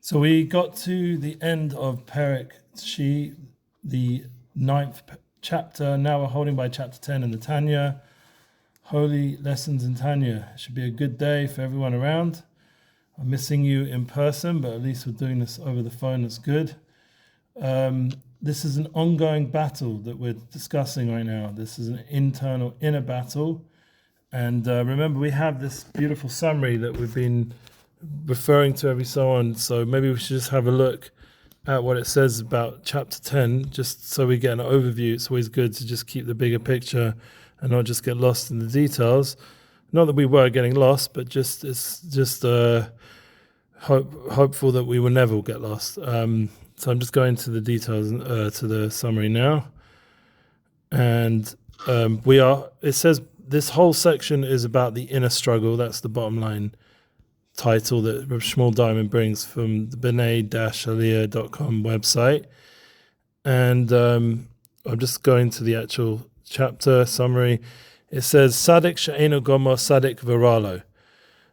So we got to the end of Perek, the 9th chapter. Now we're holding by chapter 10 in the Tanya. Holy lessons in Tanya. It should be a good day for everyone around. I'm missing you in person, but at least we're doing this over the phone. That's good. This is an ongoing battle that we're discussing right now. This is an inner battle. And remember, we have this beautiful summary that we've been referring to every so on. So maybe we should just have a look at what it says about chapter 10, just so we get an overview. It's always good to just keep the bigger picture and not just get lost in the details. Not that we were getting lost, but it's just hopeful that we will never get lost. So I'm just going to the details, to the summary now. And it says this whole section is about the inner struggle. That's the bottom line title that Rav Shmuel Diamond brings from the b'nai-aliyah.com website. And I'm just going to the actual chapter summary. It says, Tzaddick she'eino gomo tzaddick v'ralo.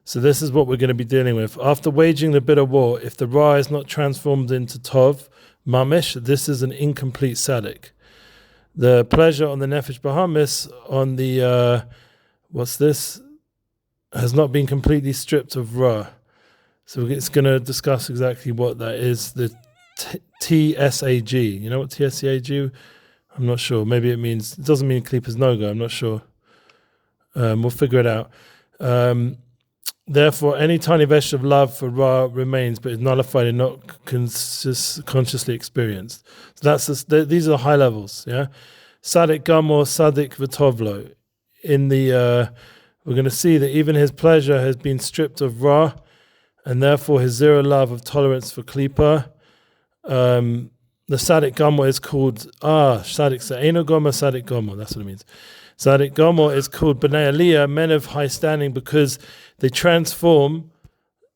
So this is what we're going to be dealing with. After waging the bitter war, if the ra is not transformed into tov, mamish, this is an incomplete tzaddik. The pleasure on the nefesh bahamis, on the, has not been completely stripped of ra. So it's going to discuss exactly what that is, the TSAG. You know what TSAG? I'm not sure. Maybe it doesn't mean Klippa's no-go. I'm not sure. We'll figure it out. Therefore, any tiny vestige of love for Ra remains, but is nullified and not consciously experienced. So these are the high levels. Yeah, Tzaddik Gamor, Tzaddik V'Tovlo. We're going to see that even his pleasure has been stripped of Ra, and therefore his zero love of tolerance for Klippa. The Tzaddik Gamor is called Tzaddik Se'eno Gomer, Tzaddik Gamor. That's what it means. Tzaddik Gamor is called B'nai Aliyah, men of high standing, because they transform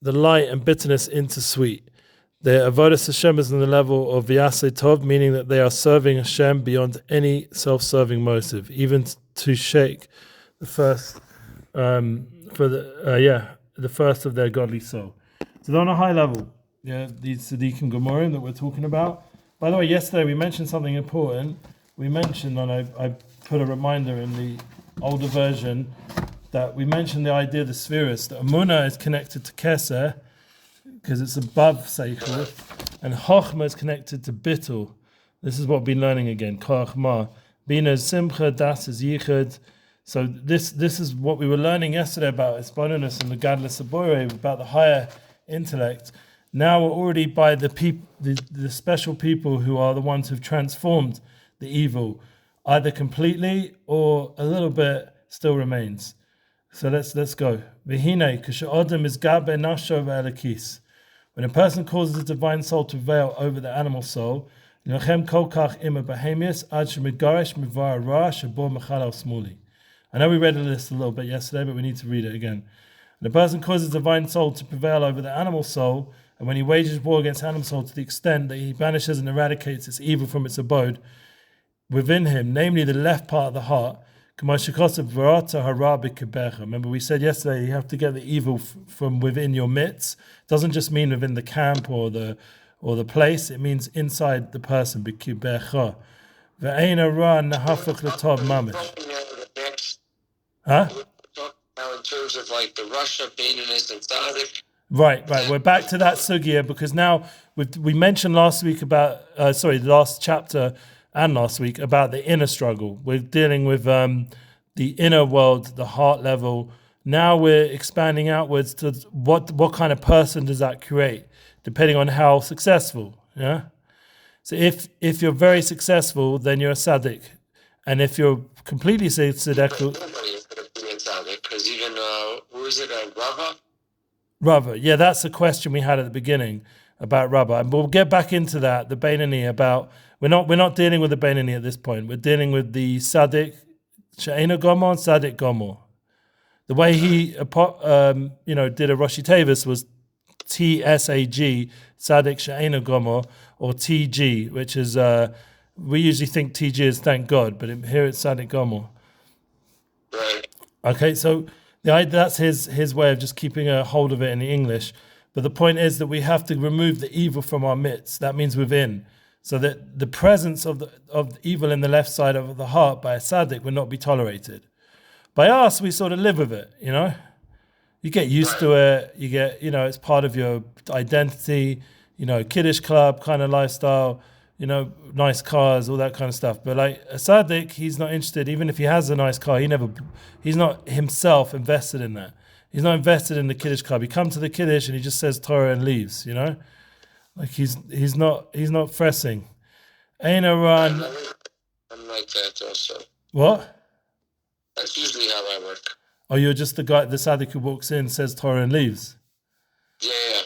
the light and bitterness into sweet. Their avodas Hashem is on the level of V'yaseh Tov, meaning that they are serving Hashem beyond any self-serving motive, even to shake the first, the first of their godly soul. So they're on a high level. Yeah, these Tzaddikim Gomorim that we're talking about. By the way, yesterday we mentioned something important. We mentioned, and I put a reminder in the older version, that we mentioned the idea of the spheres, that Amunah is connected to Keser, because it's above Seichel, and Chochmah is connected to Bittul. This is what we've been learning again, Koachma. Bina is Simcha, Das is Yichud. So this is what we were learning yesterday about Isbonenus and the Gadlus Aboire, about the higher intellect. Now we're already by the special people who are the ones who've transformed the evil, either completely or a little bit still remains. So let's go. V'hinei k'she'odem is gabe nasho ve'elakis. When a person causes the divine soul to veil over the animal soul, Yinochem kol kach ima behemius ad shemigaresh mivar ra shebo mechal al smuli. I know we read this a little bit yesterday, but we need to read it again. When a person causes the divine soul to prevail over the animal soul, and when he wages war against the animal soul to the extent that he banishes and eradicates its evil from its abode within him, namely the left part of the heart, remember we said yesterday you have to get the evil from within your midst. It doesn't just mean within the camp or the place, it means inside the person. Huh? Now in terms of like the Russia, Baininist, and Tzaddik. Right. We're back to that sugya, because now we mentioned last chapter and last week about the inner struggle. We're dealing with the inner world, the heart level. Now we're expanding outwards to what kind of person does that create, depending on how successful. Yeah. So if you're very successful, then you're a tzaddik, and if you're completely tzaddik, because even who is it? Rava. Rava, yeah, that's the question we had at the beginning about Rava, and we'll get back into that. The Beinani about we're not dealing with the Beinani at this point. We're dealing with the Tzaddik She'eino Gomer and Tzaddik Gomer. The way he did a Roshi Tevis was TSAG, Tzaddik She'eino Gomer, or TG, which is we usually think TG is thank God, but here it's Tzaddik Gomer. Right. Okay, so that's his way of just keeping a hold of it in the English. But the point is that we have to remove the evil from our midst. That means within. So that the presence of the evil in the left side of the heart by a tzaddik will not be tolerated. By us, we sort of live with it, You get used to it. You get, it's part of your identity, kiddush club kind of lifestyle, nice cars, all that kind of stuff. But like a tzaddik, he's not interested. Even if he has a nice car, he's not himself invested in that. He's not invested in the kiddush club. He comes to the kiddush and he just says Torah and leaves, Like he's not pressing. Ain't a run. I'm like that also. What? That's usually how I work. Oh, you're just the tzaddik who walks in, says Torah and leaves? Yeah.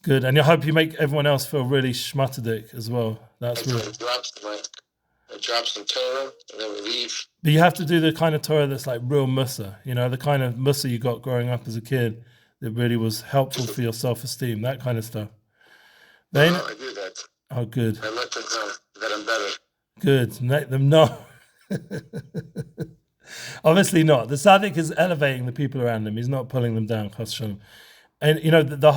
Good. And I hope you make everyone else feel really shmatadik as well. That's real. I drop some Torah and then we leave. But you have to do the kind of Torah that's like real mussar, the kind of mussar you got growing up as a kid that really was helpful for your self-esteem, that kind of stuff. I do that. Oh, good. I let them know that I'm better. Good. Let them know. Obviously not. The tzaddik is elevating the people around him. He's not pulling them down. And one of the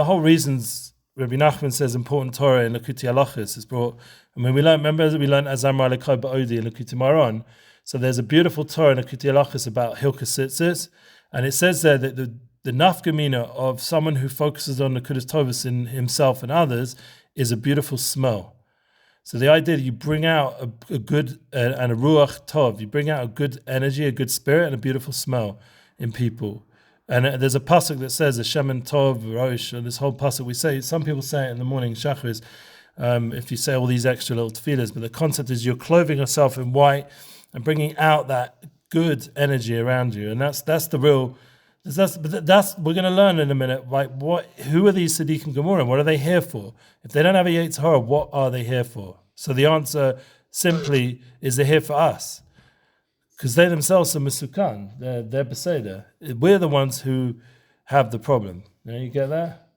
whole reasons Rabbi Nachman says important Torah in Lakuti Halachos is brought. We learned Azamra Lekoi Ba'odi in Lakuti Maron. So there's a beautiful Torah in Lakuti Halachos about Hilchos Tzitzis, and it says there that the nafkamina of someone who focuses on the Kudas Tovus in himself and others is a beautiful smell. So the idea that you bring out a good and a ruach tov, you bring out a good energy, a good spirit, and a beautiful smell in people. And there's a pasuk that says Hashem and tov rosh, and this whole pasuk we say. Some people say it in the morning shacharis, if you say all these extra little tefillahs, but the concept is you're clothing yourself in white and bringing out that good energy around you, and that's the real. That's we're going to learn in a minute. Like who are these Tzaddik and Gemurim? What are they here for? If they don't have a Yetzer Hara, what are they here for? So the answer simply is they're here for us, because they themselves are Mesukan. They're Beseder. We're the ones who have the problem. You get that?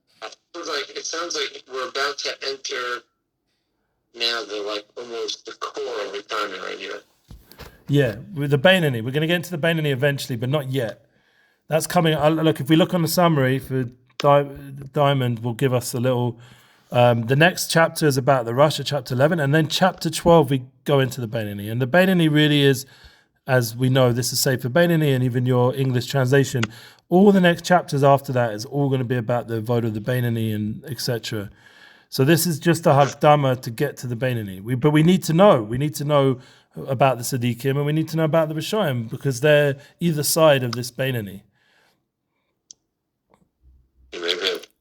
It sounds like we're about to enter now almost the core of the Tanya right here. Yeah, with the Beinani. We're going to get into the Beinani eventually, but not yet. That's coming. Look, if we look on the summary for Diamond, will give us a little. The next chapter is about the Russia, chapter 11, and then chapter 12 we go into the Beinani. And the Beinani really is, as we know, this is Sefer Beinani, and even your English translation. All the next chapters after that is all going to be about the vote of the Beinani and etc. So this is just a Hakdama to get to the Beinani. But we need to know. We need to know about the Tzaddikim, and we need to know about the Rishonim, because they're either side of this Beinani.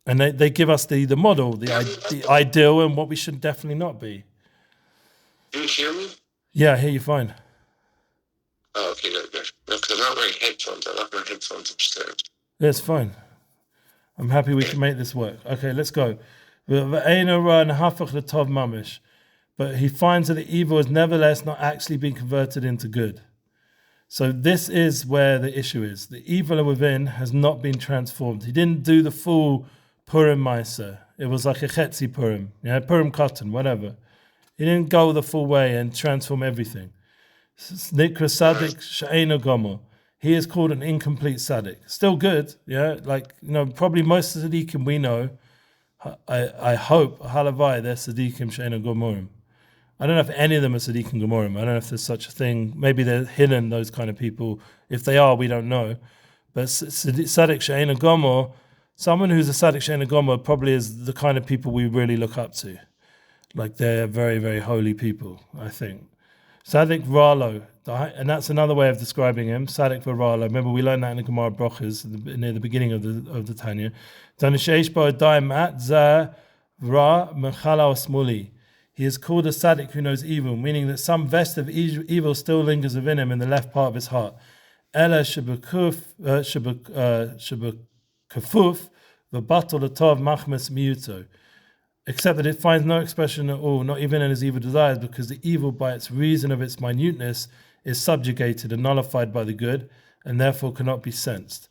And they give us the model, the ideal, and what we should definitely not be. Do you hear me? Yeah, I hear you fine. Oh, okay, good. No, because I'm not wearing headphones. I left my headphones upstairs. Yeah, it's fine. I'm happy we can make this work. Okay, let's go. But he finds that the evil has nevertheless not actually been converted into good. So this is where the issue is. The evil within has not been transformed. He didn't do the full Purim Maisa. It was like a Chetzi Purim, Purim cotton, whatever. He didn't go the full way and transform everything. Nikra Tzaddik She'eino Gomer. He is called an incomplete tzaddik. Still good, probably most of the tzaddikim we know, I hope, halavai, they're tzaddikim she'eino gomorim. I don't know if any of them are tzaddikim gomorim. I don't know if there's such a thing. Maybe they're hidden, those kind of people. If they are, we don't know. But tzaddik she'eino gomor, someone who's a tzaddik she'eino gomor probably is the kind of people we really look up to. Like they're very, very holy people, I think. Tzaddik Ralo, and that's another way of describing him. Tzaddik Ralo. Remember, we learned that in the Gemara Brochas near the beginning of the Tanya. He is called a tzaddik who knows evil, meaning that some vest of evil still lingers within him in the left part of his heart. Ela shebekuf v'batul latov machmes miyuto. Except that it finds no expression at all, not even in his evil desires, because the evil, by its reason of its minuteness, is subjugated and nullified by the good, and therefore cannot be sensed.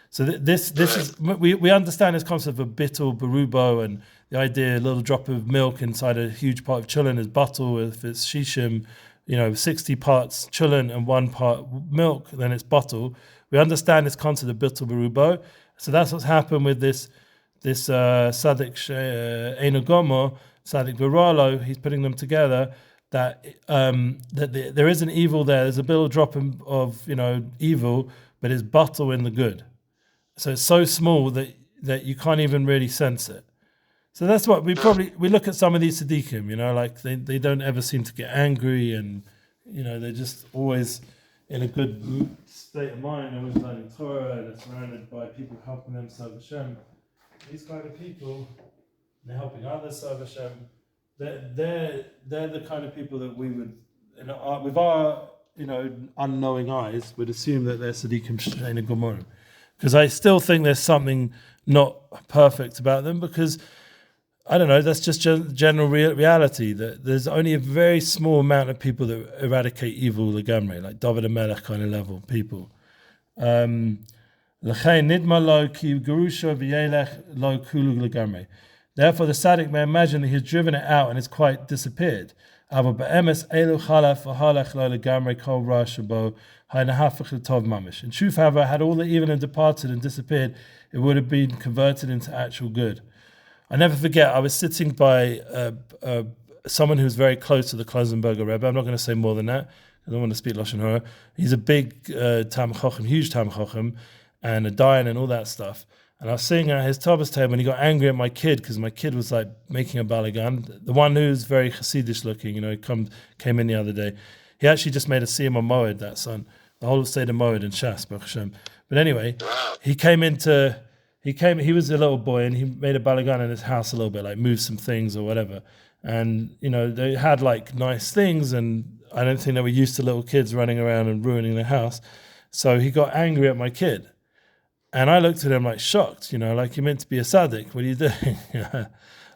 So this is we understand this concept of bittul berubo, and the idea a little drop of milk inside a huge part of chulin is bottle. If it's shishim, 60 parts chulin and 1 part milk, then it's bottle. We understand this concept of bittul berubo, So that's what's happened with this Tzaddick Eino Gomer, Tzaddick Viralo. He's putting them together. That there is an evil there. There's a little drop of evil, but it's bottle in the good. So it's so small that you can't even really sense it. So that's what we look at some of these tzaddikim, like they don't ever seem to get angry, and they're just always in a good state of mind, always learning Torah. They're surrounded by people helping them serve Hashem. These kind of people, they're helping others serve Hashem. They're the kind of people that we would, with our unknowing eyes, would assume that they're tzaddikim she'eino gomorim. Because I still think there's something not perfect about them, because I don't know, that's just general reality, that there's only a very small amount of people that eradicate evil legamre, like David HaMelech kind of level people. Therefore the tzaddik may imagine that he's driven it out and it's quite disappeared. In truth, however, had all the evil departed and disappeared, it would have been converted into actual good. I never forget, I was sitting by someone who was very close to the Klausenberger Rebbe. I'm not going to say more than that. I don't want to speak Lashon Hara. He's a big Tam Chochem, huge Tam Chochem, and a Dayan and all that stuff. And I was sitting at his Tabbas table, and he got angry at my kid because my kid was like making a balagan. The one who's very Hasidish looking, he came in the other day. He actually just made a siyum on Moed, that son. The whole state of Moed and Shas, Baruch Hashem. But anyway, he was a little boy, and he made a balagan in his house a little bit, like moved some things or whatever. And, they had like nice things, and I don't think they were used to little kids running around and ruining the house. So he got angry at my kid. And I looked at him like shocked, like you're meant to be a tzaddik. What are you doing?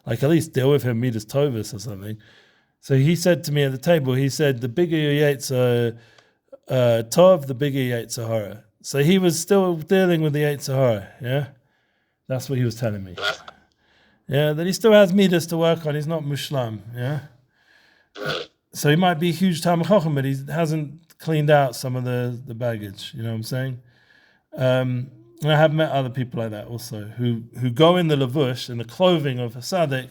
Like at least deal with him, Midas Tovus or something. So he said to me at the table, he said, the bigger your Yetzer Tov, the bigger your Yetzer Hara. So he was still dealing with the Yetzer Hara, yeah? That's what he was telling me. Yeah, that he still has Midas to work on. He's not Mushlam, yeah? So he might be a huge Talmid Chacham, but he hasn't cleaned out some of the baggage, you know what I'm saying? And I have met other people like that also, who go in the lavush, in the clothing of a tzaddik,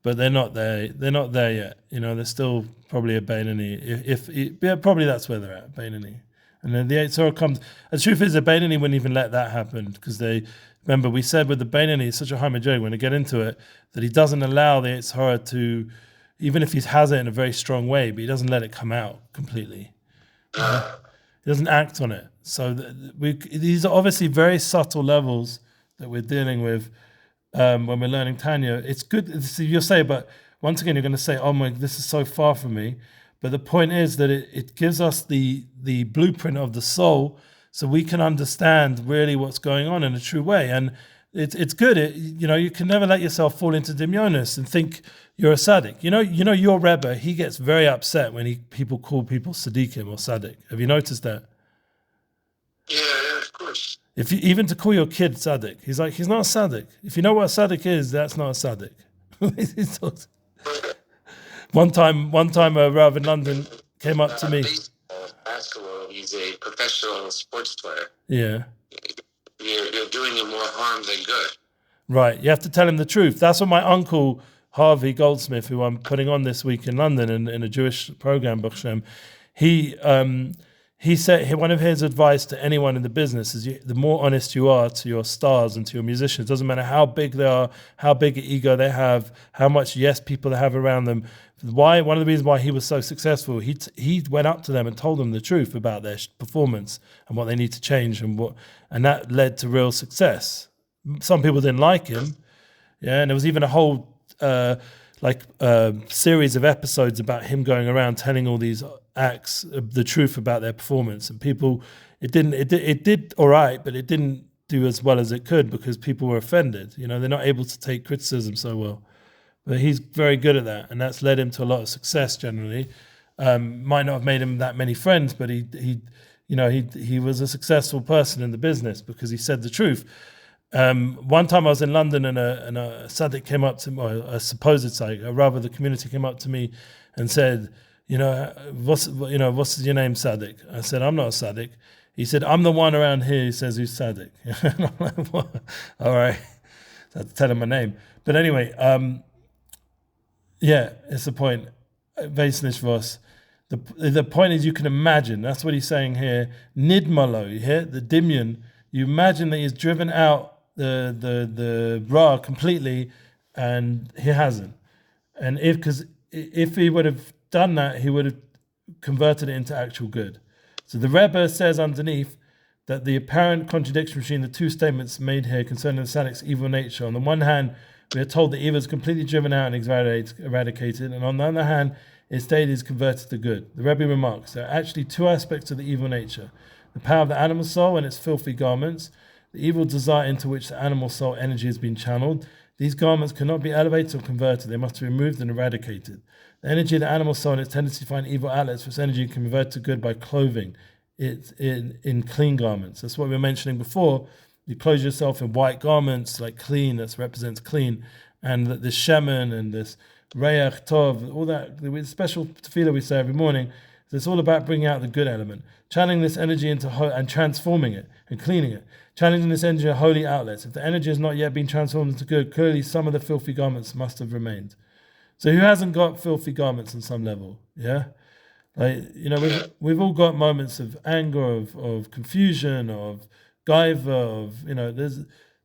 but they're not there. They're not there yet. They're still probably a Beinani. Probably that's where they're at, Beinani. And then the Yetzer Hara comes. The truth is, the Beinani wouldn't even let that happen, because remember we said with the Beinani, it's such a high majority when they get into it, that he doesn't allow the Yetzer Hara to, even if he has it in a very strong way, but he doesn't let it come out completely. He doesn't act on it. So these are obviously very subtle levels that we're dealing with when we're learning Tanya. It's good, you'll say, but once again, you're going to say, oh my, this is so far from me. But the point is that it gives us the blueprint of the soul, so we can understand really what's going on in a true way. And it's good. You can never let yourself fall into dimyonis and think you're a tzaddik. Your Rebbe, he gets very upset when people call people tzaddikim or tzaddik. Have you noticed that? Yeah, of course. Even to call your kid tzaddik, he's like, he's not a tzaddik. If you know what a tzaddik is, that's not a tzaddik. One time a Rav in London came up to me. Basketball, he's a professional sports player. Yeah. You're doing him more harm than good. Right, you have to tell him the truth. That's what my uncle Harvey Goldsmith, who I'm putting on this week in London in a Jewish program, Baruch Hashem, he said one of his advice to anyone in the business is the more honest you are to your stars and to your musicians, it doesn't matter how big they are, how big an ego they have, how much yes people they have around them. One of the reasons why he was so successful, he went up to them and told them the truth about their performance and what they need to change, and that led to real success. Some people didn't like him, yeah, and there was even a whole series of episodes about him going around telling all these acts the truth about their performance, and people, it did all right, but it didn't do as well as it could because people were offended. They're not able to take criticism so well. But he's very good at that, and that's led him to a lot of success generally. Might not have made him that many friends, but he was a successful person in the business because he said the truth. One time I was in London and a tzaddik came up to me, or a supposed tzaddik, a Rav of the community came up to me and said, what's your name, tzaddik? I said, I'm not a tzaddik. He said, I'm the one around here who says who's Tzaddik. And I'm like, what? All right. I had to tell him my name. But anyway, it's the point. The point is, you can imagine, that's what he's saying here, Nidmalo, you hear? The Dimyon, you imagine that he's driven out the Ra completely, and he hasn't. And if he would have done that, he would have converted it into actual good. So the Rebbe says underneath that the apparent contradiction between the two statements made here concerning the Tzaddik's evil nature. On the one hand, we are told that evil is completely driven out and eradicated, and on the other hand, instead is converted to good. The Rebbe remarks, there are actually two aspects of the evil nature: the power of the animal soul and its filthy garments, the evil desire into which the animal soul energy has been channeled. These garments cannot be elevated or converted, they must be removed and eradicated. The energy of the animal soul and its tendency to find evil outlets for its energy can be converted to good by clothing it in clean garments. That's what we were mentioning before. You clothe yourself in white garments, like clean, that represents clean, and this shemen and this reyach tov, all that, the special tefillah we say every morning, it's all about bringing out the good element, channeling this energy into and transforming it and cleaning it, channeling this energy into holy outlets. If the energy has not yet been transformed into good, clearly some of the filthy garments must have remained. So who hasn't got filthy garments on some level? Yeah, we've all got moments of anger, of confusion, of gaiva, of there's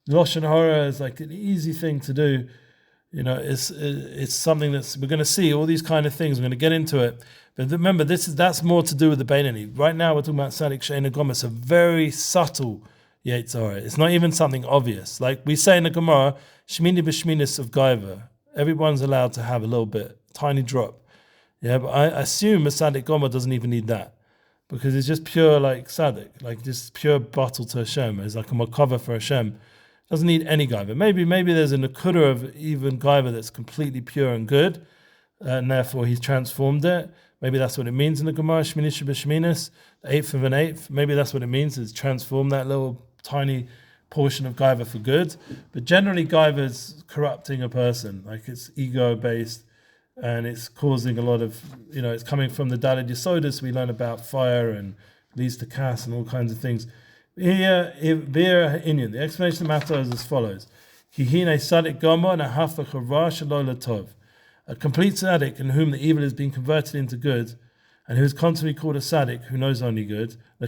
lashon hara is like an easy thing to do. It's something we're going to see all these kind of things. We're going to get into it, but remember, that's more to do with the Beinani. Right now, we're talking about Tzaddik She'eino Gomor. It's a very subtle Yetzer Hara. It's not even something obvious. Like we say in the Gemara, Shmini b'Shminis of Gaiva. Everyone's allowed to have a little bit, tiny drop. Yeah, but I assume a Tzaddik Gomor doesn't even need that, because it's just pure like Tzaddik, like just pure bottle to Hashem. It's like a makava for Hashem. Doesn't need any gaiva. Maybe there's a nakuda of even gaiva that's completely pure and good, and therefore he's transformed it. Maybe that's what it means in the Gemara, Shminish b'Shminis, the eighth of an eighth. Maybe that's what it means, is transform that little tiny portion of gaiva for good. But generally gaiva is corrupting a person, like it's ego-based, and it's causing a lot of, it's coming from the Daled Yesodis. We learn about fire and leads to kas and all kinds of things. Here, the explanation of the matter is as follows: a complete tzaddik in whom the evil is being converted into good, and who is constantly called a tzaddik who knows only good, who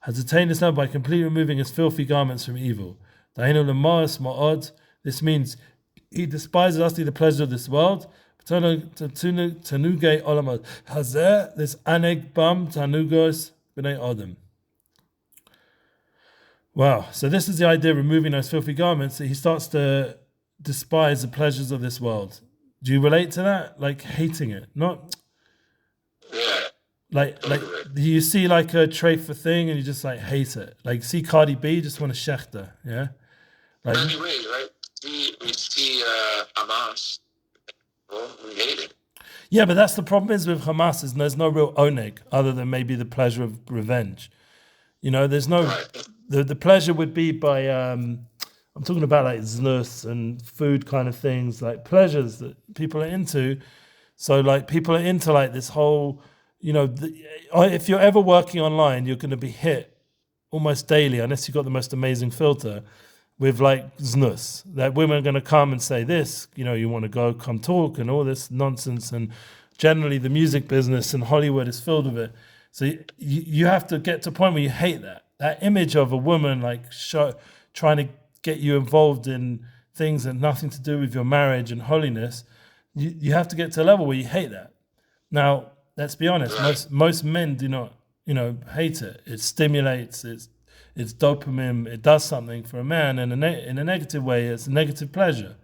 has attained this level by completely removing his filthy garments from evil. This means he despises us the pleasure of this world. This aneg bam tanugos b'nei adam. Wow, so this is the idea of removing those filthy garments, that he starts to despise the pleasures of this world. Do you relate to that? Like hating it, not like you see like a treifa thing and you just like hate it. Like see Cardi B, you just want to shechter, yeah. Like right? We see Hamas. Well, we hate it. Yeah, but that's the problem is with Hamas is there's no real oneg other than maybe the pleasure of revenge. There's no the pleasure would be by I'm talking about like znus and food kind of things, like pleasures that people are into. So like people are into like this whole, if you're ever working online, you're going to be hit almost daily, unless you've got the most amazing filter, with like znus, that women are going to come and say this, you want to come talk and all this nonsense. And generally the music business and Hollywood is filled with it. So you have to get to a point where you hate that image of a woman like trying to get you involved in things that have nothing to do with your marriage and holiness. You have to get to a level where you hate that. Now, let's be honest, most men do not, hate it. It stimulates, it's dopamine, it does something for a man, and in a negative way, it's a negative pleasure.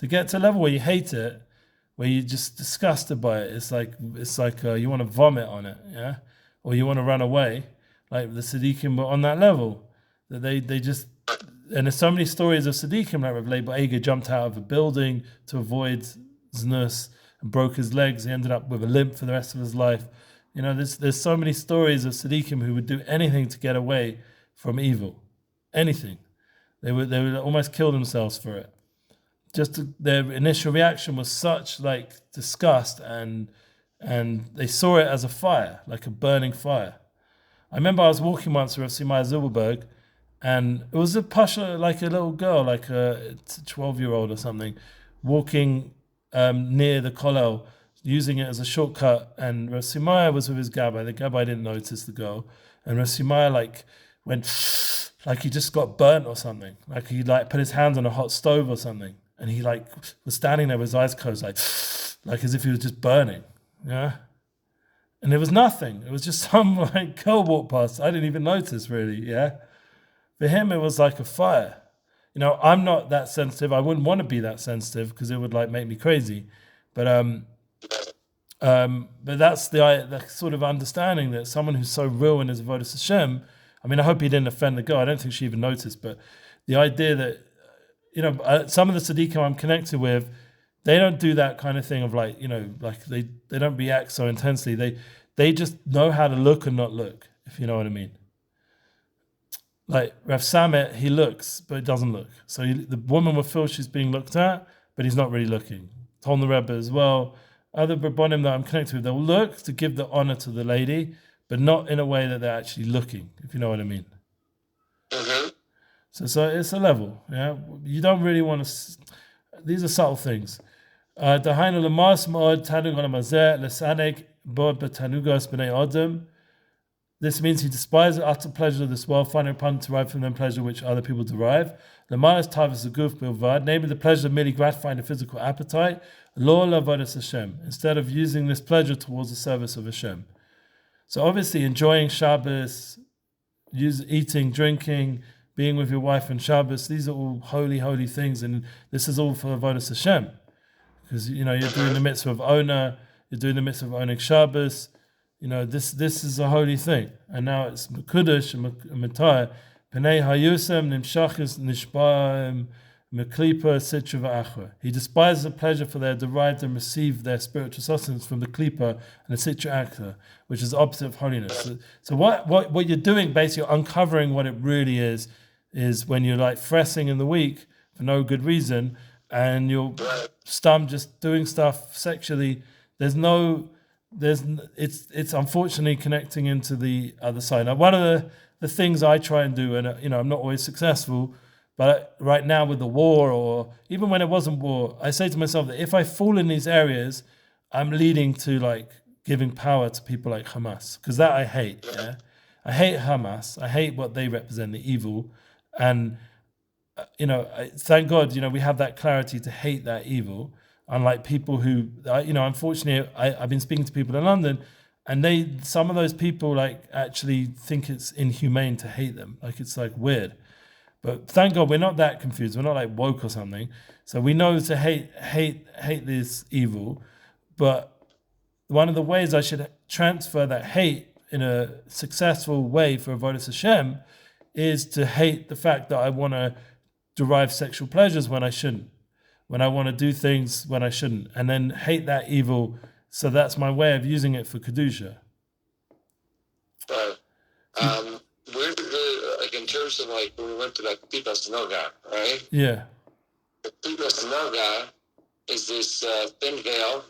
To get to a level where you hate it, where you're just disgusted by it, it's like you want to vomit on it, yeah, or you want to run away. Like the Tzaddikim were on that level, that they just, and there's so many stories of Tzaddikim, like Rav Leib Eiger jumped out of a building to avoid znus and broke his legs. He ended up with a limp for the rest of his life. There's so many stories of Tzaddikim who would do anything to get away from evil, anything. They would almost kill themselves for it. their initial reaction was such like disgust, and they saw it as a fire, like a burning fire. I remember I was walking once with Simaya Zilberberg, and it was a pasha, like a little girl, like a 12-year-old or something, walking near the kollel, using it as a shortcut. And Rav Simaya was with his gabbai. The gabbai didn't notice the girl, and Rav Simaya like went like he just got burnt or something. Like he like put his hands on a hot stove or something, and he like was standing there with his eyes closed, like as if he was just burning. Yeah. And there was nothing. It was just some like girl walked past. I didn't even notice really. Yeah. For him, it was like a fire. You know, I'm not that sensitive. I wouldn't want to be that sensitive because it would like make me crazy. But that's the sort of understanding that someone who's so real in his avodas Hashem. I mean, I hope he didn't offend the girl. I don't think she even noticed. But the idea that, you know, some of the tzaddikim I'm connected with, they don't do that kind of thing of like, you know, like they don't react so intensely. They just know how to look and not look, if you know what I mean. Like Rav Samet, he looks, but doesn't look. So the woman will feel she's being looked at, but he's not really looking. Told the Rebbe as well. Other Rabbonim that I'm connected with, they'll look to give the honor to the lady, but not in a way that they're actually looking, if you know what I mean. Mm-hmm. So it's a level, yeah. You don't really want to. These are subtle things. Dahainu lemas mod tanug on mazeh lesanek bod betanugos b'nei adam. This means he despises the utter pleasure of this world, finding upon to derive from them pleasure which other people derive. Lemanas tavas aguf bilvad, namely the pleasure of merely gratifying the physical appetite. Lo lavodas Hashem, instead of using this pleasure towards the service of Hashem. So obviously, enjoying Shabbos, eating, drinking, being with your wife on Shabbos, these are all holy, holy things, and this is all for avodas Hashem, because you know you're doing the mitzvah of Ona, you're doing the mitzvah of owning Shabbos. You know, this is a holy thing. And now it's Mekudesh and Mataya. Penei Hayusem Nimshachis Nishbaim Meklipa Sitra V'achra. He despises the pleasure for they derived and received their spiritual sustenance from the Klipa and the Sitra Achra, which is the opposite of holiness. So what you're doing, basically, you're uncovering what it really is when you're like fressing in the week for no good reason, and you're just doing stuff sexually. It's unfortunately connecting into the other side. Now, one of the things I try and do, and you know, I'm not always successful, but right now with the war, or even when it wasn't war, I say to myself that if I fall in these areas, I'm leading to like giving power to people like Hamas, because that I hate. Yeah, I hate Hamas. I hate what they represent, the evil, and you know, thank God, you know, we have that clarity to hate that evil. Unlike people who, you know, unfortunately, I've been speaking to people in London, and some of those people like actually think it's inhumane to hate them. Like it's like weird. But thank God we're not that confused. We're not like woke or something. So we know to hate this evil. But one of the ways I should transfer that hate in a successful way for avodas Hashem is to hate the fact that I want to derive sexual pleasures when I shouldn't. When I want to do things when I shouldn't, and then hate that evil. So that's my way of using it for Kedusha. Right. Where did like in terms of like when we went to that Klipas Noga, right? Yeah. The Klipas Noga is this thin veil,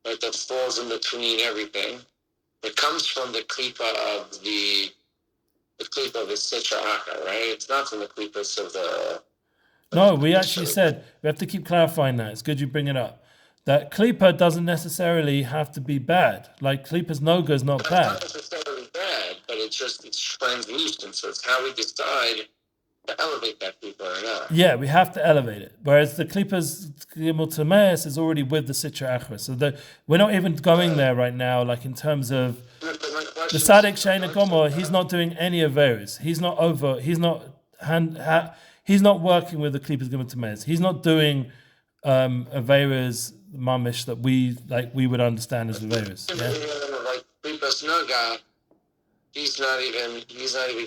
right, that falls in between everything. It comes from the Klipa of the Klipa of the Sitra Achra, right? It's not from the Klipas of the. No, we actually said, we have to keep clarifying that. It's good you bring it up. That klipa doesn't necessarily have to be bad. Like klipa's noga is not bad. It's not necessarily bad, but it's translucent. So it's how we decide to elevate that klipa or not. Yeah, we have to elevate it. Whereas the klipa's gimel tameis is already with the sitra achra. So we're not even going there right now, like in terms of the Tzaddick Sheina Gomor, he's not doing any averis. He's not working with the klipas given to mez. He's not doing averas mamish that we would understand as averas. Yeah? Like klipas noga, he's not even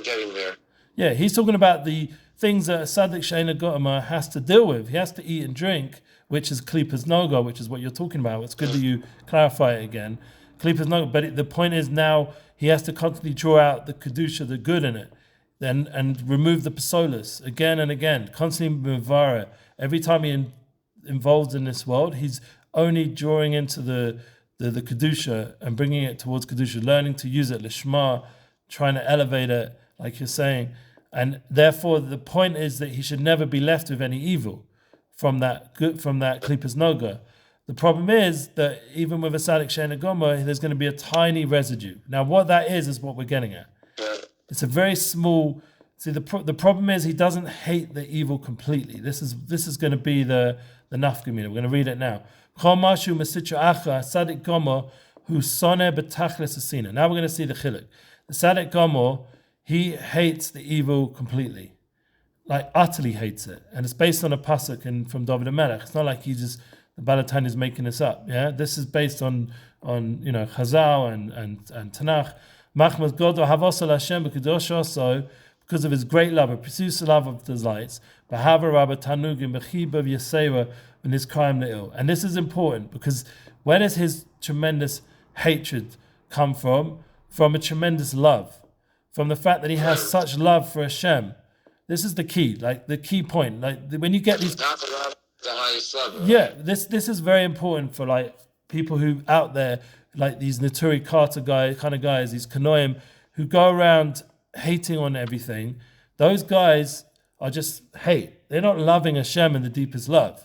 getting there. Yeah, he's talking about the things that a Tzaddick Sheina Gomor has to deal with. He has to eat and drink, which is klipas noga, which is what you're talking about. It's good that you clarify it again. Klipas noga, but the point is now he has to constantly draw out the kedusha, the good in it. and remove the psolos again and again, constantly mivara. Every time involved in this world, he's only drawing into the kedusha and bringing it towards kedusha, learning to use it lishma, trying to elevate it, like you're saying. And therefore, the point is that he should never be left with any evil from that klipas noga. The problem is that even with a tzaddik she'ena gomer, there's going to be a tiny residue. Now, what that is what we're getting at. It's a very small. See, the problem is he doesn't hate the evil completely. This is going to be the nafkamina. We're going to read it now. Chomashu masitra acha tzaddik gomer hu soneh betachlis asina. Now we're going to see the chiluk. The tzaddik gomer, he hates the evil completely, like utterly hates it, and it's based on a pasuk from David HaMelech. It's not like the Balatani is making this up. Yeah, this is based on Chazal and Tanakh. Machmas Godo Havosal Hashem b'Kedosho because of his great love, a pursues love of delights. B'Hava Rabba Tanugim b'Chiba v'Yaseva and his crime le'il. And this is important because where does his tremendous hatred come from? From a tremendous love, from the fact that he has such love for Hashem. This is the key, like the key point. Like when you get these, the highest level. Yeah, this is very important for like people who out there, like these Naturi Carter kind of guys, these Kanoim, who go around hating on everything. Those guys are just hate. They're not loving Hashem in the deepest love.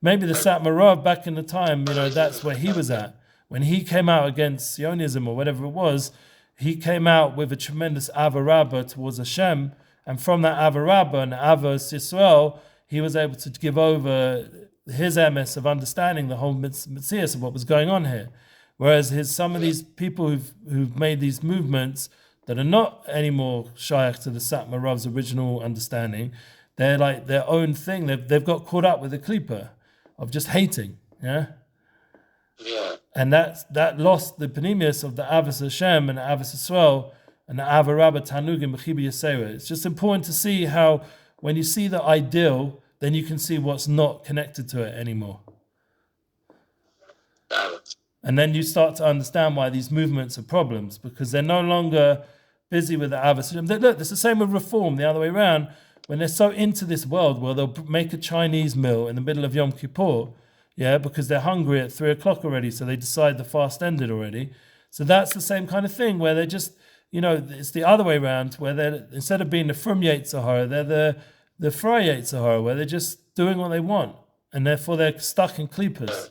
Maybe the Satmarov back in the time, that's where he was at. When he came out against Zionism or whatever it was, he came out with a tremendous avarabba towards Hashem, and from that avarabba and avos Yisrael, he was able to give over his emes of understanding the whole mitzvah of what was going on here. Whereas some of these people who've made these movements that are not anymore shaykh to the Satmarov's original understanding, they're like their own thing. They've got caught up with the klipa of just hating. Yeah. And that lost the panemius of the Avos Hashem and the Avos Yisrael and the Avarabba Tanugim B'Chibi Yasera. It's just important to see how when you see the ideal, then you can see what's not connected to it anymore. And then you start to understand why these movements are problems, because they're no longer busy with the Avos Hashem. Look, it's the same with Reform, the other way around. When they're so into this world where they'll make a Chinese meal in the middle of Yom Kippur, because they're hungry at 3:00 already, so they decide the fast ended already. So that's the same kind of thing where they're just, it's the other way around, where they're, instead of being the Frum Yetzirah, they're the Fry Yetzirah, where they're just doing what they want, and therefore they're stuck in klipas.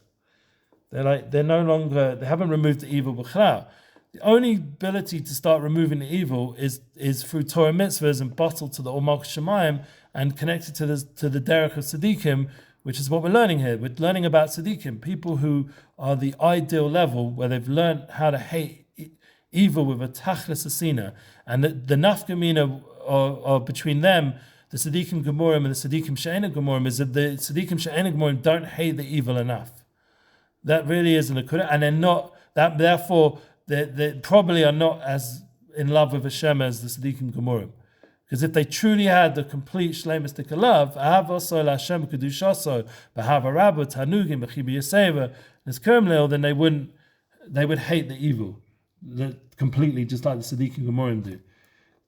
They haven't removed the evil b'chlal. The only ability to start removing the evil is through Torah mitzvahs and bottled to the Omak Shemayim and connected to the derech of tzaddikim, which is what we're learning here. We're learning about tzaddikim, people who are the ideal level where they've learned how to hate evil with a tachlis asina. And the nafkamina are between them, the tzaddikim gemorim and the tzaddikim she'ena gemorim, is that the tzaddikim she'ena gemorim don't hate the evil enough. That really isn't a kudah, and they're not, that therefore they probably are not as in love with Hashem as the tzaddikim gemorim. Because if they truly had the complete shleimistic love, Hashem kedushaso, b'havarabba tanugim b'chibi yaseva, then they would hate the evil completely, just like the tzaddikim gemorim do.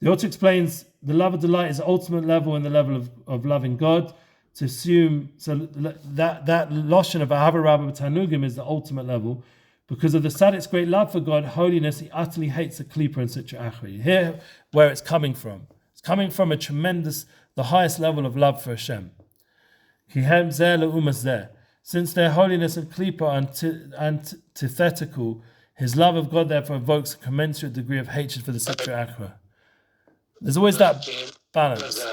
The author explains the love of delight is the ultimate level in the level of loving God. To assume so that loshen of ahavarabba tanugim is the ultimate level. Because of the tzaddick's great love for God, holiness, he utterly hates the klipa and sitra achri. Here, where it's coming from. It's coming from the highest level of love for Hashem. Since their holiness and klipa are antithetical, his love of God therefore evokes a commensurate degree of hatred for the sitra achra. There's always that balance.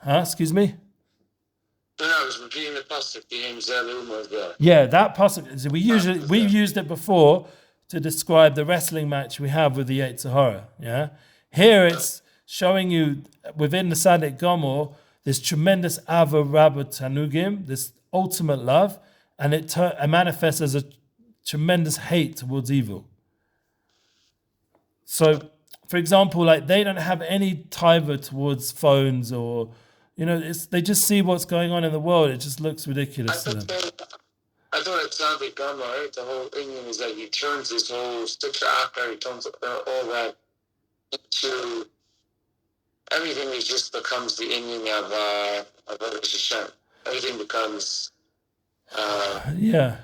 Excuse me? No, I was repeating the pasuk. Yeah, that pasuk. We've used it before to describe the wrestling match we have with the Yetzirah. Yeah, here it's showing you within the Tzaddik Gomor this tremendous Ava Rabba Tanugim, this ultimate love, and it manifests as a tremendous hate towards evil. So, for example, like they don't have any taiva towards phones or, they just see what's going on in the world. It just looks ridiculous to them. I thought it sounded Gamma, right? The whole thing is that he turns this whole Sitra Akar, he turns all that into everything is just becomes the Indian of Hashem. Everything becomes. Yeah,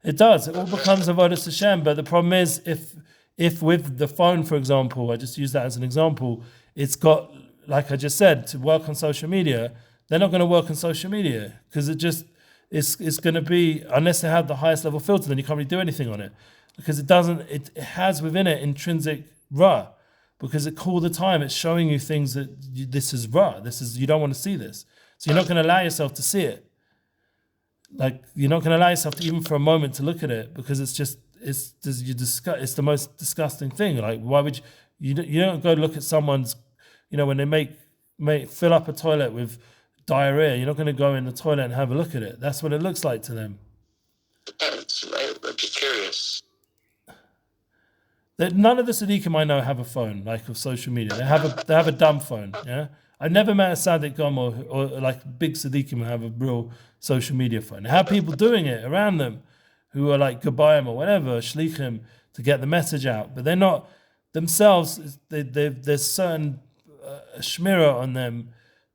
it does. It all becomes avodas Hashem. But the problem is, if with the phone, for example, I just use that as an example, it's got, like I just said, to work on social media. They're not going to work on social media because it's going to be, unless they have the highest level filter, then you can't really do anything on it because it has within it intrinsic ra, because all the time it's showing you things that this is ra, you don't want to see this, so you're not going to allow yourself to see it. Like, you're not going to allow yourself to, even for a moment, to look at it, because it's the most disgusting thing. Like, why would you don't go look at someone's, when they make fill up a toilet with diarrhea, you're not going to go in the toilet and have a look at it. That's what it looks like to them. Depends, right? I'm just curious. None of the tzaddikim I know have a phone, like, of social media. They have a dumb phone. Yeah, I've never met a tzaddik or like big tzaddikim who have a real social media phone. They have people doing it around them who are like Gabayim or whatever, Shlichim, to get the message out, but they're not themselves. There's certain shmira on them.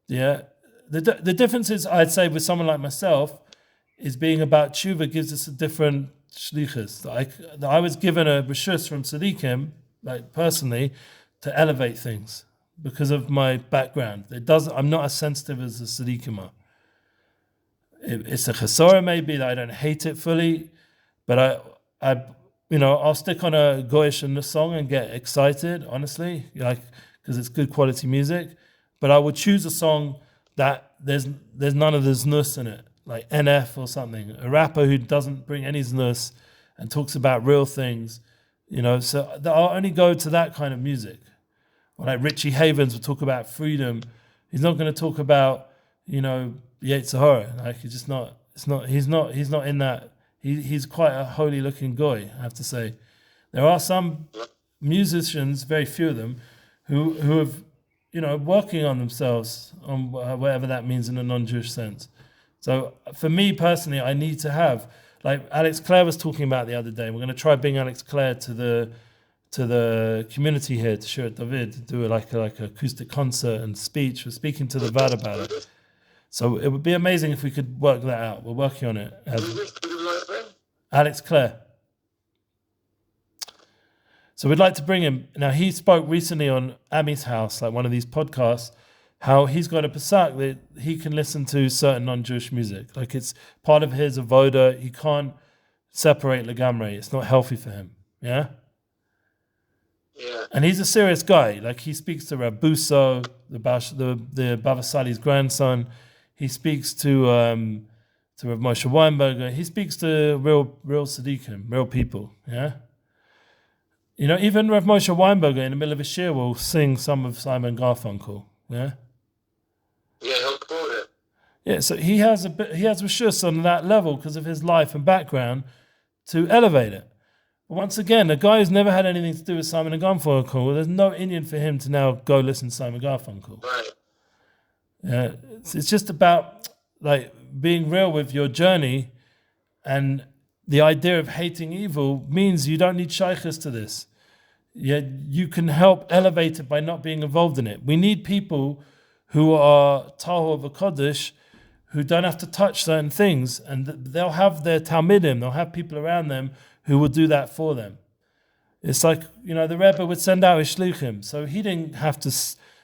Yeah, the difference is, I'd say, with someone like myself, is being about tshuva gives us a different shlichus. I was given a reshus from tzaddikim, like personally, to elevate things because of my background. I'm not as sensitive as the tzaddikim are. It's a chesora maybe that I don't hate it fully, but I'll stick on a goyish in the song and get excited, honestly, like, because it's good quality music. But I would choose a song that there's none of the znus in it, like NF or something, a rapper who doesn't bring any znus and talks about real things, so I'll only go to that kind of music. Or like Richie Havens will talk about freedom. He's not going to talk about, Yetzer Hara. Like, he's not in that. He's quite a holy looking guy, I have to say. There are some musicians, very few of them, who have, working on themselves, on whatever that means in a non-Jewish sense. So for me personally, I need to have, like Alex Clare was talking about the other day. We're going to try bring Alex Clare to the community here, to Shirat David, to do like an acoustic concert and speech. We're speaking to the Vad about it. So it would be amazing if we could work that out. We're working on it. Alex Clare. So we'd like to bring him. Now, he spoke recently on Ami's House, like one of these podcasts, how he's got a pasak that he can listen to certain non-Jewish music. Like, it's part of his avoda. He can't separate legamre. It's not healthy for him. Yeah? Yeah. And he's a serious guy. Like, he speaks to Rab Busso, the Bava Sali's grandson. He speaks to Rav Moshe Weinberger. He speaks to real tzaddikim, real people. Yeah? Even Rav Moshe Weinberger in the middle of a shir will sing some of Simon Garfunkel. Yeah? Yeah, he'll quote it. Yeah, so he has reshus on that level because of his life and background to elevate it. But once again, a guy who's never had anything to do with Simon and Garfunkel, there's no Indian for him to now go listen to Simon Garfunkel. Right. Yeah, it's just about like being real with your journey, and the idea of hating evil means you don't need shaykhs to this. Yeah, you can help elevate it by not being involved in it. We need people who are tahor v'kodesh, who don't have to touch certain things, and they'll have their talmidim, they'll have people around them who will do that for them. It's like, the Rebbe would send out his shlichim, so he didn't have to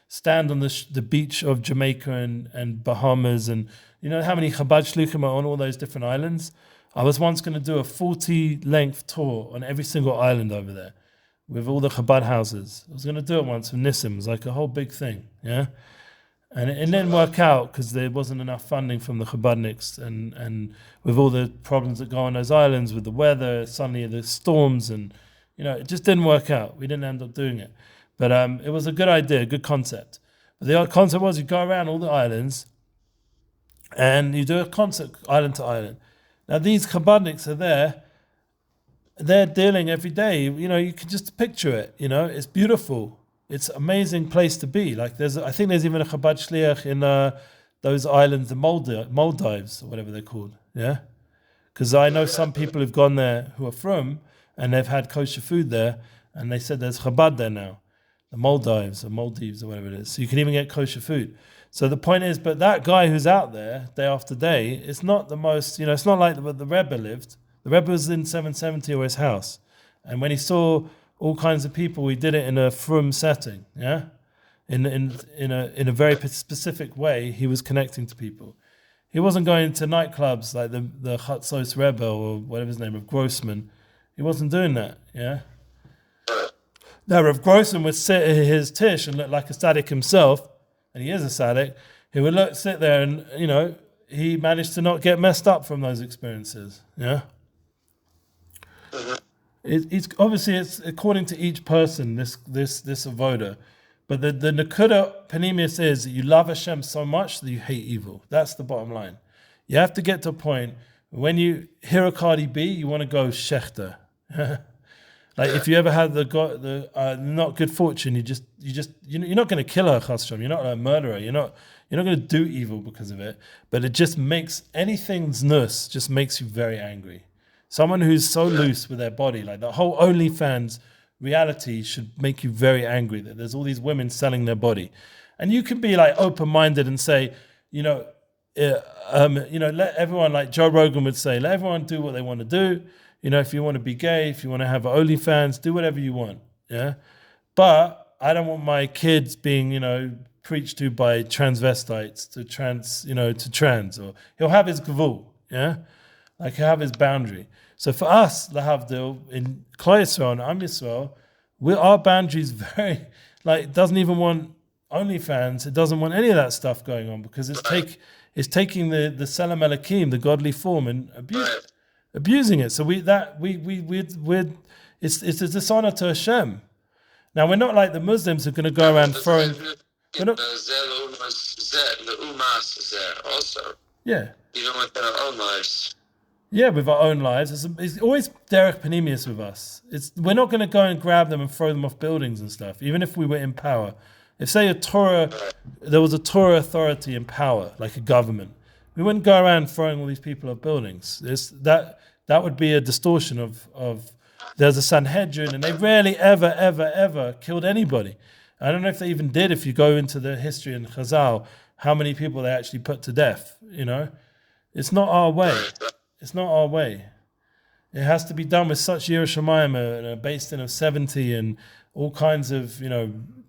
stand on the beach of Jamaica and Bahamas, and how many Chabad shlichim are on all those different islands. I was once going to do a 40-length tour on every single island over there with all the Chabad houses. I was going to do it once with Nissim. It was like a whole big thing, yeah? And it didn't work out because there wasn't enough funding from the Chabadniks, and with all the problems that go on those islands, with the weather, suddenly the storms, and it just didn't work out. We didn't end up doing it. But it was a good idea, a good concept. But the concept was you go around all the islands and you do a concert island to island. Now these Chabadniks are there, they're dealing every day. You can just picture it, it's beautiful. It's an amazing place to be. Like I think there's even a Chabad Shliach in those islands, the Maldives or whatever they're called. Yeah, because I know some people who've gone there who are from, and they've had kosher food there, and they said there's Chabad there now. the Maldives or whatever it is. So you can even get kosher food. So the point is, but that guy who's out there day after day, it's not the most, it's not like the Rebbe lived. The Rebbe was in 770 or his house. And when he saw all kinds of people, he did it in a frum setting, yeah? In a very specific way, he was connecting to people. He wasn't going to nightclubs like the Chatzos Rebbe or whatever his name, of Grossman. He wasn't doing that, yeah? Now, Rav Grossman would sit at his tish and look like a tzaddik himself, and he is a tzaddik. He would sit there and, he managed to not get messed up from those experiences, yeah? It's obviously it's according to each person, this avoda. But the Nakuda Panemius is that you love Hashem so much that you hate evil. That's the bottom line. You have to get to a point when you hear a Cardi B, you want to go shechter. Like if you ever had the not good fortune, you're not going to kill her, Hashem. You're not a murderer. You're not going to do evil because of it. But it just makes anything's nus just makes you very angry. Someone who's so loose with their body, like the whole OnlyFans reality should make you very angry that there's all these women selling their body. And you can be like open-minded and say, let everyone, like Joe Rogan would say, let everyone do what they want to do. If you want to be gay, if you want to have OnlyFans, do whatever you want. Yeah. But I don't want my kids being, preached to by transvestites to trans, or he'll have his gavul. Yeah. Like he'll have his boundary. So for us, lahavdil, in Klal Yisrael and Am Yisrael, our boundaries very, it doesn't even want OnlyFans, it doesn't want any of that stuff going on because it's taking the Selam Elokim, the godly form, and abusing it. So it's a dishonor to Hashem. Now we're not like the Muslims who are going to go around throwing. Also. Yeah. Even with their own lives. Yeah, with our own lives. It's always Derek Panemius with us. We're not going to go and grab them and throw them off buildings and stuff, even if we were in power. If, say, there was a Torah authority in power, like a government, we wouldn't go around throwing all these people off buildings. That would be a distortion of there's a Sanhedrin, and they rarely, ever, ever, ever killed anybody. I don't know if they even did, if you go into the history in Chazal, how many people they actually put to death, It's not our way. It's not our way. It has to be done with such Yerushalayim and a based in of 70 and all kinds of,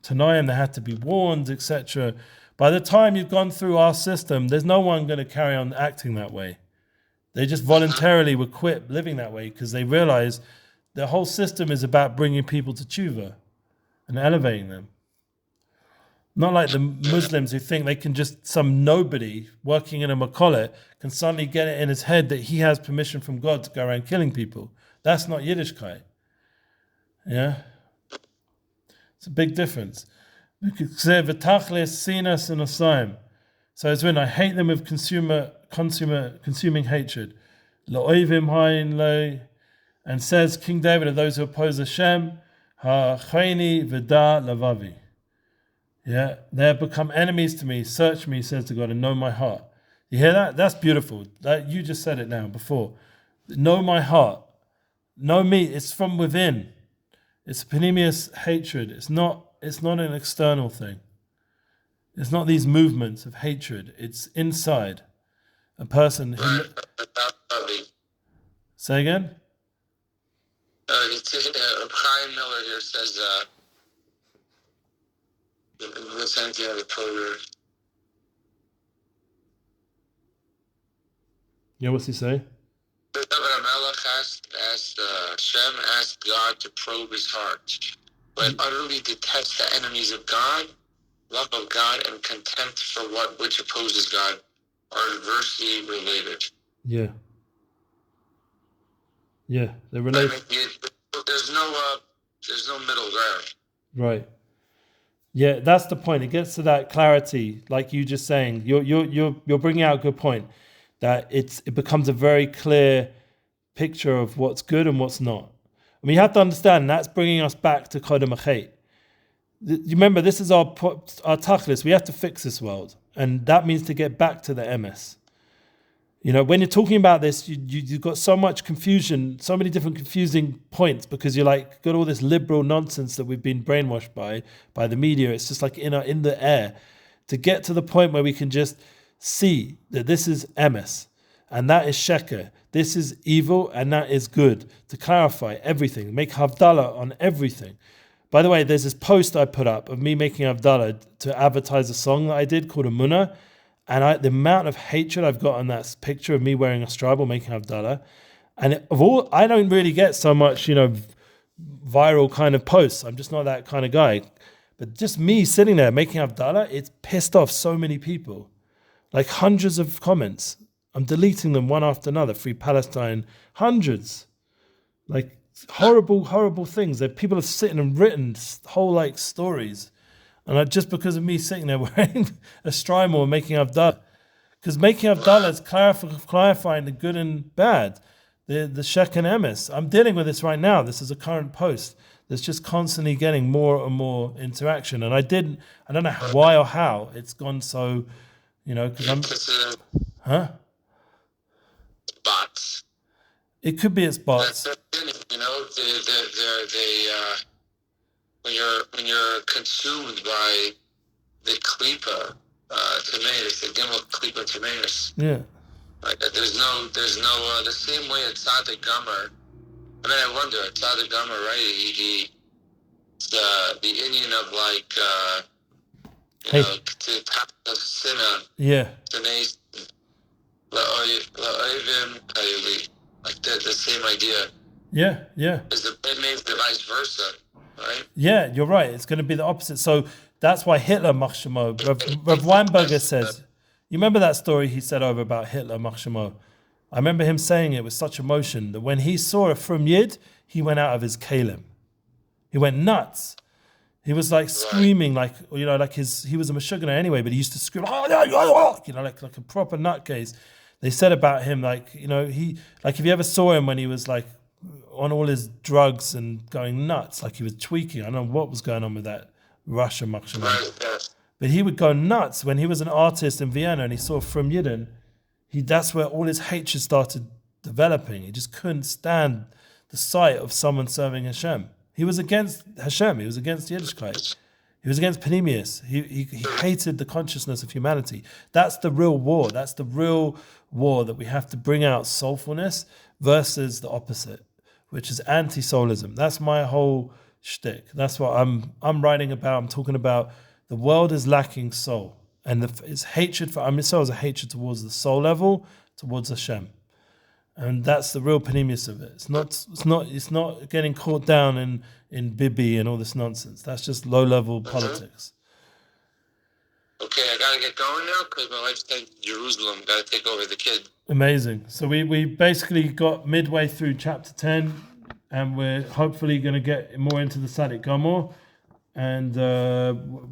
Tanyam that had to be warned, etc. By the time you've gone through our system, there's no one going to carry on acting that way. They just voluntarily would quit living that way because they realize the whole system is about bringing people to tshuva and elevating them. Not like the Muslims who think they can just, some nobody working in a makolet can suddenly get it in his head that he has permission from God to go around killing people. That's not Yiddishkeit. Yeah? It's a big difference. So it's when I hate them with consuming hatred. And says King David of those who oppose Hashem, ha'chayni v'da lavavi. Yeah, they have become enemies to me. Search me, says to God, and know my heart. You hear that? That's beautiful. You just said it now before. Know my heart. Know me. It's from within. It's panemius hatred. It's not an external thing. It's not these movements of hatred. It's inside. A person who... Say again? Chaim Miller here says... Yeah, what's he say? Asked God to probe his heart, but utterly detest the enemies of God, love of God, and contempt for which opposes God are inversely related. Yeah. Yeah, they're related. There's no middle ground. Right. Yeah, that's the point. It gets to that clarity, like you just saying. You're bringing out a good point, that it becomes a very clear picture of what's good and what's not. I mean, you have to understand that's bringing us back to Kodem Achet. You remember, this is our tachlis. We have to fix this world, and that means to get back to the emes. When you're talking about this, you've got so much confusion, so many different confusing points, because you're like got all this liberal nonsense that we've been brainwashed by the media. It's just like in the air. To get to the point where we can just see that this is emes and that is sheker, this is evil and that is good. To clarify everything, make havdalah on everything. By the way, there's this post I put up of me making havdalah to advertise a song that I did called Amunah. And the amount of hatred I've got on that picture of me wearing a stribal making Havdalah, and I don't really get so much, viral kind of posts. I'm just not that kind of guy. But just me sitting there making Havdalah, it's pissed off so many people. Like hundreds of comments. I'm deleting them one after another. Free Palestine, hundreds. Like horrible, horrible things that people have sitting and written whole stories. And just because of me sitting there wearing a strimal and making Havdalah. Because making Havdalah is clarifying the good and bad, the shek and emes. I'm dealing with this right now. This is a current post that's just constantly getting more and more interaction. And I don't know why or how it's gone so, because I'm... Huh? Bots. It could be it's bots. When you're consumed by the klipa temeis, the gimel klipa temeis. Yeah. Like there's no the same way a tzaddik gomer. I mean, I wonder, a tzaddik gomer, right? He the Indian of to tap the sinner. Yeah. Temeis la'oivim hayuli. Like the same idea. Yeah. It means the vice versa. Right? Yeah, you're right. It's going to be the opposite. So that's why Hitler, Machshemo, Rav Weinberger says, you remember that story he said over about Hitler, Machshemo? I remember him saying it with such emotion that when he saw a Frum Yid, he went out of his kalim. He went nuts. He was like screaming, like he was a Meshuggah anyway, but he used to scream, like a proper nutcase. They said about him, if you ever saw him when he was like on all his drugs and going nuts, like he was tweaking. I don't know what was going on with that Russia Machshema. But he would go nuts when he was an artist in Vienna and he saw Frum Yidden. That's where all his hatred started developing. He just couldn't stand the sight of someone serving Hashem. He was against Hashem. He was against Yiddishkeit. He was against Panemius. He hated the consciousness of humanity. That's the real war. That's the real war that we have to bring out soulfulness versus the opposite, which is anti-soulism. That's my whole shtick. That's what I'm writing about. I'm talking about the world is lacking soul, and it's hatred for Am Yisrael is a hatred towards the soul level, towards Hashem, and that's the real panemius of it. It's not getting caught down in Bibi and all this nonsense. That's just low-level politics. Okay, I gotta get going now because my wife's heading to Jerusalem. Gotta take over the kid. Amazing. So we basically got midway through chapter 10, and we're hopefully going to get more into the Tzaddik Gomer. And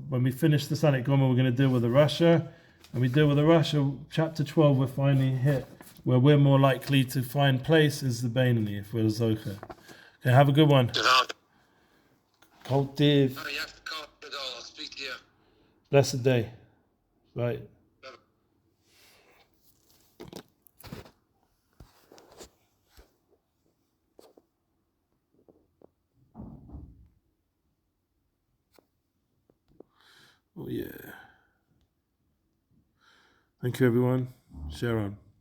when we finish the Tzaddik Gomer, we're going to deal with the Russia. And we deal with the Russia, chapter 12, we're finally hit where we're more likely to find place is the Beinani, if we're Zocher. Okay, have a good one. Kol Tiv. Oh, yes, I'll speak to you. Blessed day. Right. Oh, yeah. Thank you, everyone. Share on.